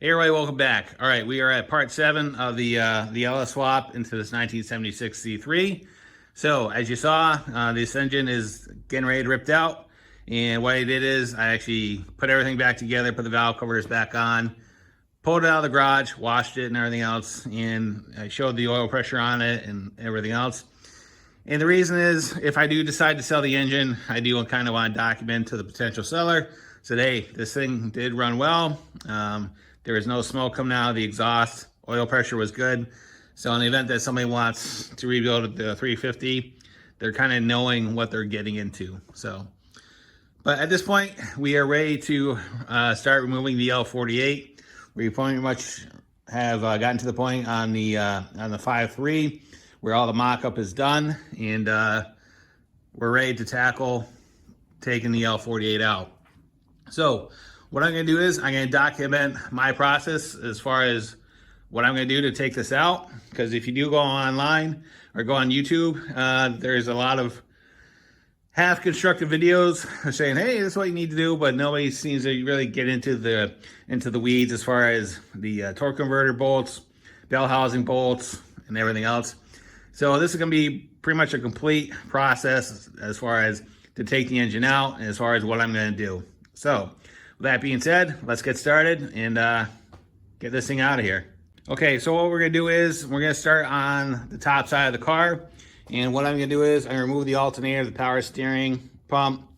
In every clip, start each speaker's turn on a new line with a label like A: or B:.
A: Hey everybody, welcome back. All right, we are at part 7 of the LS swap into this 1976 C3. So as you saw, this engine is getting ready to rip out. And what I did is I actually put everything back together, put the valve covers back on, pulled it out of the garage, washed it and everything else, and I showed the oil pressure on it and everything else. And the reason is, if I do decide to sell the engine, I do kind of want to document to the potential seller. So hey, this thing did run well. There was no smoke coming out of the exhaust. Oil pressure was good. So in the event that somebody wants to rebuild the 350, they're kind of knowing what they're getting into. So, but at this point, we are ready to start removing the L48. We pretty much have gotten to the point on the 5.3 where all the mock-up is done, and we're ready to tackle taking the L48 out. So what I'm going to do is I'm going to document my process as far as what I'm going to do to take this out, because if you do go online or go on YouTube, there's a lot of half-constructed videos saying, hey, this is what you need to do, but nobody seems to really get into the weeds as far as the torque converter bolts, bell housing bolts, and everything else. So this is going to be pretty much a complete process as far as to take the engine out and as far as what I'm going to do. So with that being said, let's get started and get this thing out of here. Okay, so what we're going to do is we're going to start on the top side of the car. And what I'm going to do is I'm going to remove the alternator, the power steering pump,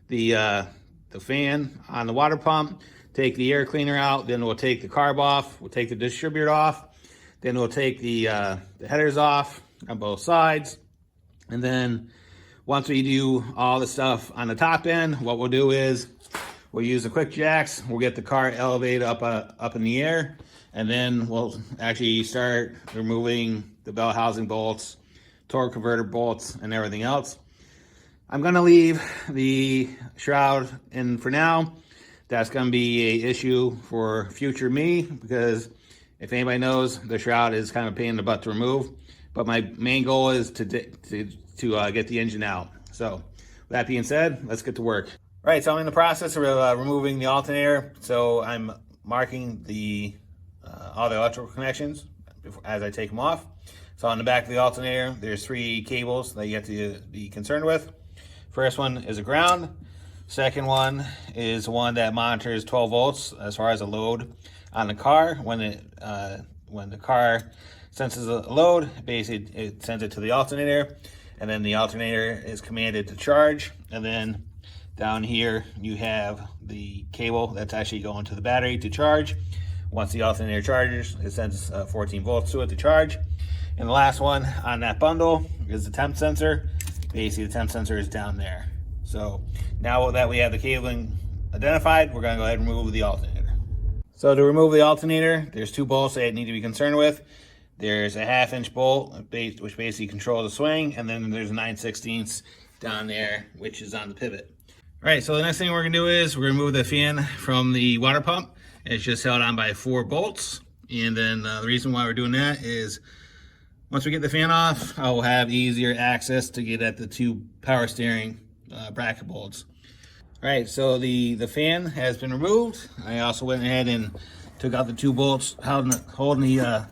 A: the fan on the water pump, take the air cleaner out, then we'll take the carb off, we'll take the distributor off, then we'll take the headers off on both sides. And then once we do all the stuff on the top end, what we'll do is we'll use the quick jacks, we'll get the car elevated up in the air, and then we'll actually start removing the bell housing bolts, torque converter bolts, and everything else. I'm gonna leave the shroud in for now. That's gonna be an issue for future me, because if anybody knows, the shroud is kind of a pain in the butt to remove. But my main goal is to get the engine out. So with that being said, let's get to work. All right, so I'm in the process of removing the alternator. So I'm marking all the electrical connections as I take them off. So on the back of the alternator, there's 3 cables that you have to be concerned with. First one is a ground. Second one is one that monitors 12 volts as far as a load on the car. When the car senses a load, basically it sends it to the alternator, and then the alternator is commanded to charge. And then down here you have the cable that's actually going to the battery to charge. Once the alternator charges, it sends 14 volts to it to charge. And the last one on that bundle is the temp sensor. Basically the temp sensor is down there. So now that we have the cabling identified, we're gonna go ahead and remove the alternator. So to remove the alternator, there's 2 bolts that I need to be concerned with. There's a 1/2-inch bolt, which basically controls the swing, and then there's a 9/16 down there, which is on the pivot. All right, so the next thing we're gonna do is we're gonna remove the fan from the water pump. It's just held on by 4 bolts. And then the reason why we're doing that is once we get the fan off, I will have easier access to get at the 2 power steering bracket bolts. All right, so the fan has been removed. I also went ahead and took out the 2 bolts holding the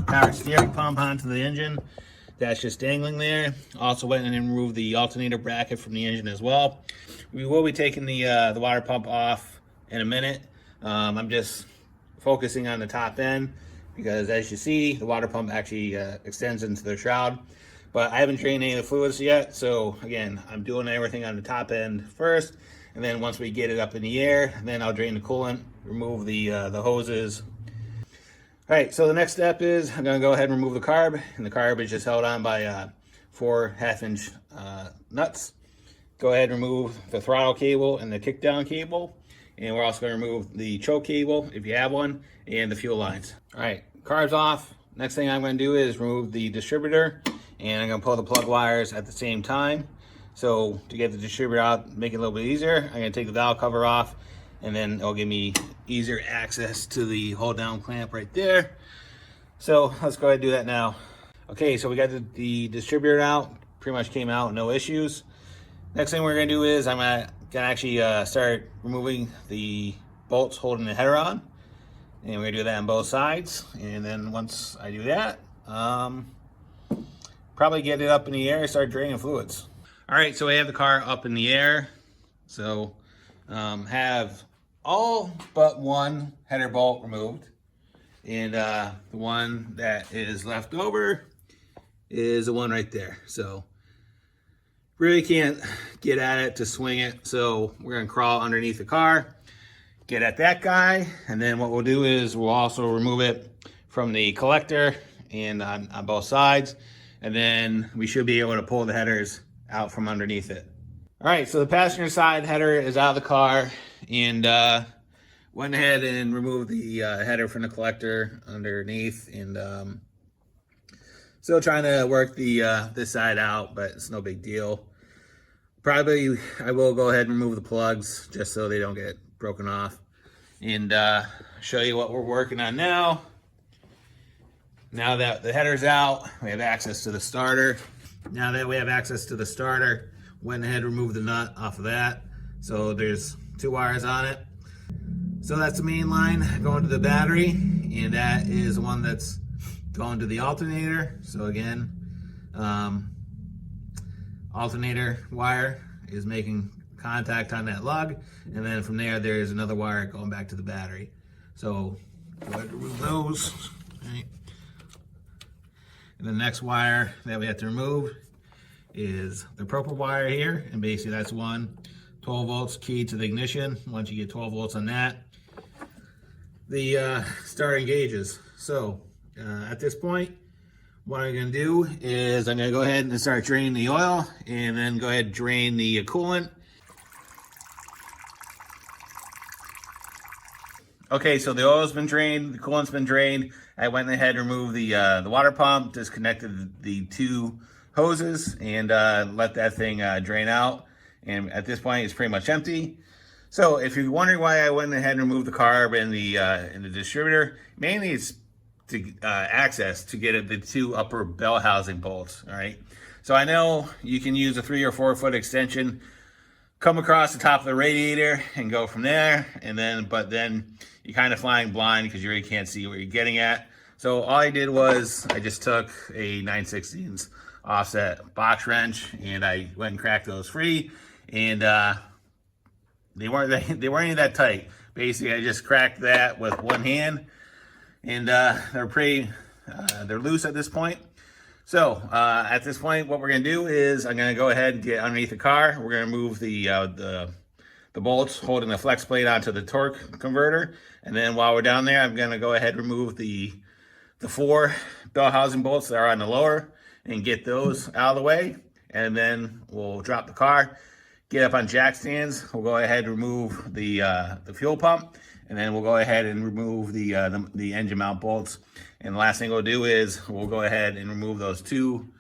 A: power steering pump onto the engine. That's just dangling there. Also went and removed the alternator bracket from the engine as well. We will be taking the water pump off in a minute. I'm just focusing on the top end because, as you see, the water pump actually extends into the shroud. But I haven't drained any of the fluids yet, so again, I'm doing everything on the top end first, and then once we get it up in the air, then I'll drain the coolant, remove the hoses. All right, so the next step is I'm gonna go ahead and remove the carb, and the carb is just held on by 4 1/2-inch nuts. Go ahead and remove the throttle cable and the kickdown cable, and we're also gonna remove the choke cable, if you have one, and the fuel lines. All right, carb's off. Next thing I'm gonna do is remove the distributor, and I'm gonna pull the plug wires at the same time. So to get the distributor out, make it a little bit easier, I'm gonna take the valve cover off, and then it'll give me easier access to the hold down clamp right there. So let's go ahead and do that now. Okay, so we got the distributor out, pretty much came out, no issues. Next thing we're gonna do is I'm gonna actually start removing the bolts holding the header on. And we're gonna do that on both sides. And then once I do that, probably get it up in the air and start draining fluids. All right, so we have the car up in the air. So have all but one header bolt removed. And the one that is left over is the one right there. So really can't get at it to swing it. So we're gonna crawl underneath the car, get at that guy, and then what we'll do is we'll also remove it from the collector and on both sides, and then we should be able to pull the headers out from underneath it. All right, so the passenger side header is out of the car, and went ahead and removed the header from the collector underneath, and still trying to work the this side out, but it's no big deal. Probably I will go ahead and remove the plugs just so they don't get broken off, and show you what we're working on now. Now that the header's out, we have access to the starter. Now that we have access to the starter, went ahead and removed the nut off of that. So there's 2 wires on it. So that's the main line going to the battery, and that is the one that's going to the alternator. So again, alternator wire is making contact on that lug, and then from there there's another wire going back to the battery. So go ahead and remove those. Right. And the next wire that we have to remove is the purple wire here, and basically that's 12 volts key to the ignition. Once you get 12 volts on that, the starter engages. So at this point, what I'm going to do is I'm going to go ahead and start draining the oil, and then go ahead and drain the coolant. Okay, so the oil's been drained, the coolant's been drained. I went ahead and removed the water pump, disconnected the 2 hoses, and let that thing drain out. And at this point, it's pretty much empty. So if you're wondering why I went ahead and removed the carb and the distributor, mainly it's to access to get the 2 upper bell housing bolts. All right. So I know you can use a 3 or 4 foot extension, come across the top of the radiator and go from there, and then you're kind of flying blind because you really can't see what you're getting at. So all I did was I just took a 9/16 offset box wrench, and I went and cracked those free, and they weren't any that tight. Basically, I just cracked that with one hand, and they're loose at this point. So at this point, what we're gonna do is I'm gonna go ahead and get underneath the car. We're gonna move the bolts holding the flex plate onto the torque converter, and then while we're down there, I'm gonna go ahead and remove the 4 bell housing bolts that are on the lower and get those out of the way, and then we'll drop the car, get up on jack stands. We'll go ahead and remove the fuel pump, and then we'll go ahead and remove the engine mount bolts. And the last thing we'll do is we'll go ahead and remove those 2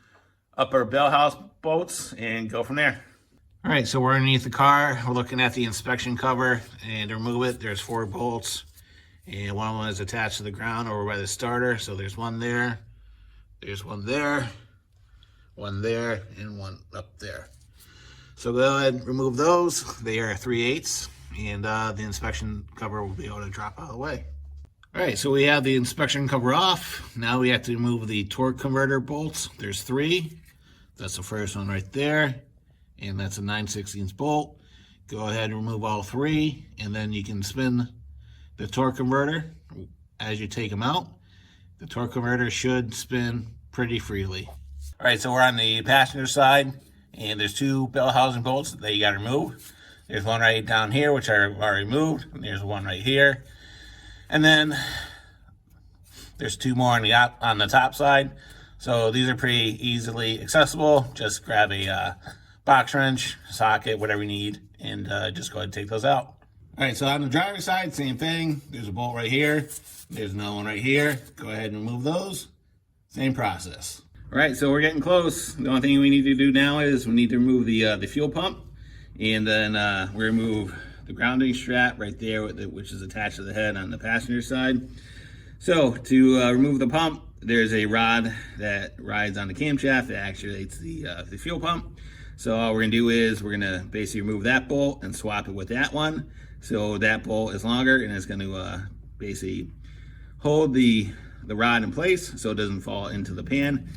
A: upper bell house bolts and go from there. All right, so we're underneath the car. We're looking at the inspection cover, and to remove it, there's 4 bolts, and one of them is attached to the ground over by the starter. So there's one there, there's one there, one there, and one up there. So go ahead and remove those. They are 3/8, and the inspection cover will be able to drop out of the way. All right, so we have the inspection cover off. Now we have to remove the torque converter bolts. There's 3. That's the first one right there, and that's a 9/16 bolt. Go ahead and remove all 3, and then you can spin the torque converter as you take them out. The torque converter should spin pretty freely. All right, so we're on the passenger side, and there's 2 bell housing bolts that you got to remove. There's one right down here, which are already removed, and there's one right here. And then there's 2 more on the top side. So these are pretty easily accessible. Just grab a box wrench, socket, whatever you need, and just go ahead and take those out. All right, so on the driver's side, same thing. There's a bolt right here. There's another one right here. Go ahead and remove those. Same process. All right, so we're getting close. The only thing we need to do now is we need to remove the fuel pump, and then we remove the grounding strap right there, which is attached to the head on the passenger side. So to remove the pump, there's a rod that rides on the camshaft that actuates the fuel pump. So all we're gonna do is we're gonna basically remove that bolt and swap it with that one. So that bolt is longer, and it's gonna basically hold the rod in place so it doesn't fall into the pan.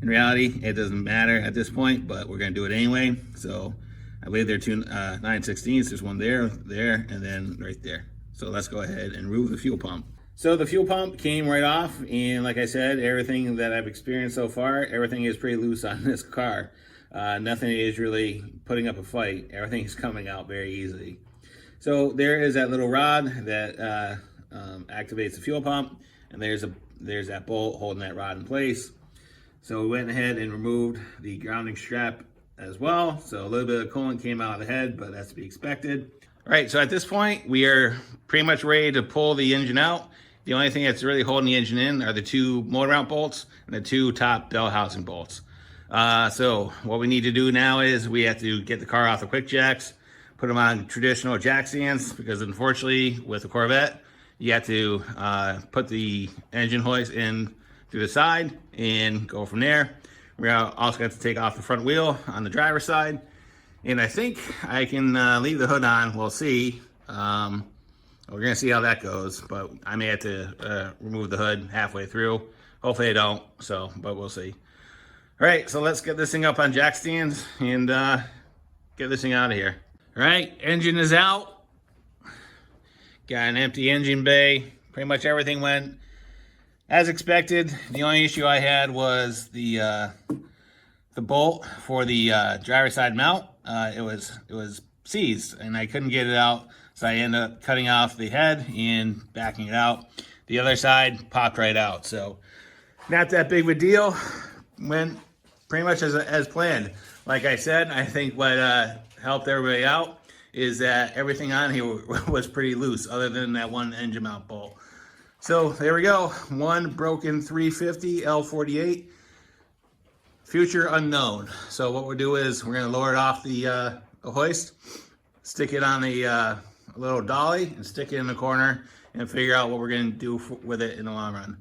A: In reality, it doesn't matter at this point, but we're gonna do it anyway. So I believe there are two 9/16. There's one there, and then right there. So let's go ahead and remove the fuel pump. So the fuel pump came right off, and like I said, everything that I've experienced so far, everything is pretty loose on this car. Nothing is really putting up a fight. Everything is coming out very easily. So there is that little rod that activates the fuel pump, and there's that bolt holding that rod in place. So we went ahead and removed the grounding strap as well. So a little bit of coolant came out of the head, but that's to be expected. All right, so at this point, we are pretty much ready to pull the engine out. The only thing that's really holding the engine in are the two motor mount bolts and the two top bell housing bolts. So what we need to do now is we have to get the car off the quick jacks, put them on traditional jack stands, because unfortunately with the Corvette, you have to put the engine hoist in through the side and go from there. We're also going to take off the front wheel on the driver's side. And I think I can leave the hood on. We'll see. We're going to see how that goes, but I may have to remove the hood halfway through. Hopefully I don't, but we'll see. All right, so let's get this thing up on jack stands and get this thing out of here. All right, engine is out. Got an empty engine bay. Pretty much everything went as expected. The only issue I had was the bolt for the driver's side mount. It was seized, and I couldn't get it out, so I ended up cutting off the head and backing it out. The other side popped right out, so not that big of a deal. Went pretty much as planned. Like I said, I think what helped everybody out is that everything on here was pretty loose, other than that one engine mount bolt. So there we go, one broken 350 L48, future unknown. So what we'll do is we're gonna lower it off the hoist, stick it on a little dolly, and stick it in the corner, and figure out what we're gonna do with it in the long run.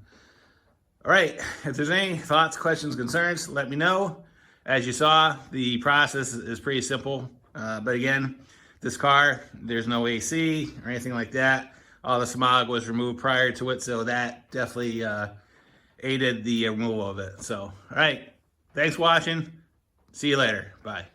A: All right, if there's any thoughts, questions, concerns, let me know. As you saw, the process is pretty simple, but again, this car, there's no AC or anything like that. All the smog was removed prior to it, so that definitely aided the removal of it. So, all right, thanks for watching. See you later. Bye.